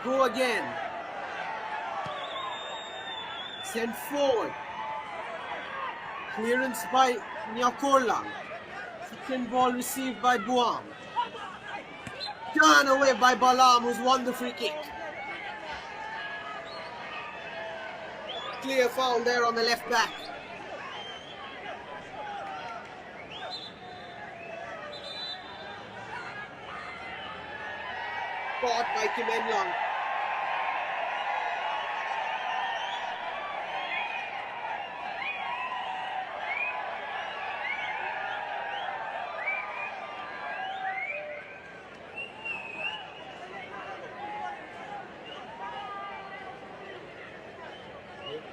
Go again. Sent forward. Clearance by Nyakorlang. Second ball received by Buam. Turned away by Balam, who's won the free kick. Clear foul there on the left back. Caught by Kim En-long.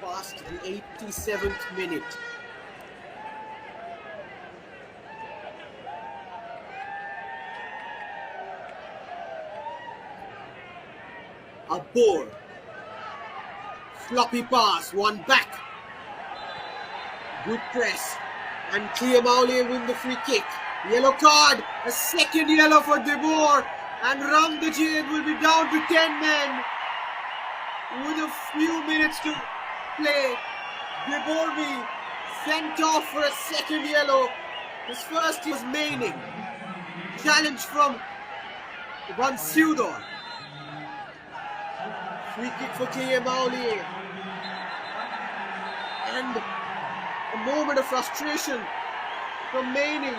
Past the 87th minute. A bore. Floppy pass, one back. Good press. And Clear Maule win the free kick. Yellow card. A second yellow for De Boer. And Ramdajid will be down to 10 men. With a few minutes to play, De Boer sent off for a second yellow. His first was Maining. Challenge from Van Sudor. Free kick for Clear Maule. And a moment of frustration from Maining.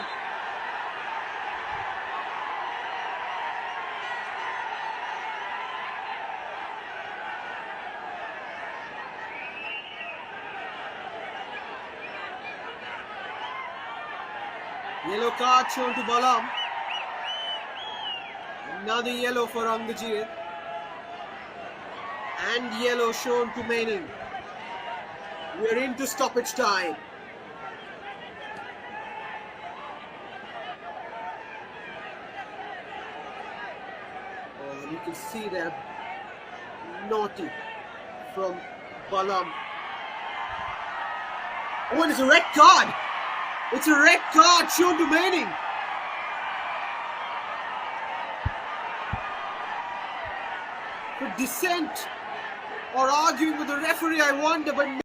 Yellow card shown to Balam. Another yellow for Angajir. And yellow shown to Maining. We're into stoppage time. Oh, you can see that naughty from Balam. Oh, and it's a red card. It's a red card shown to Maining. For dissent or arguing with the referee, I wonder, but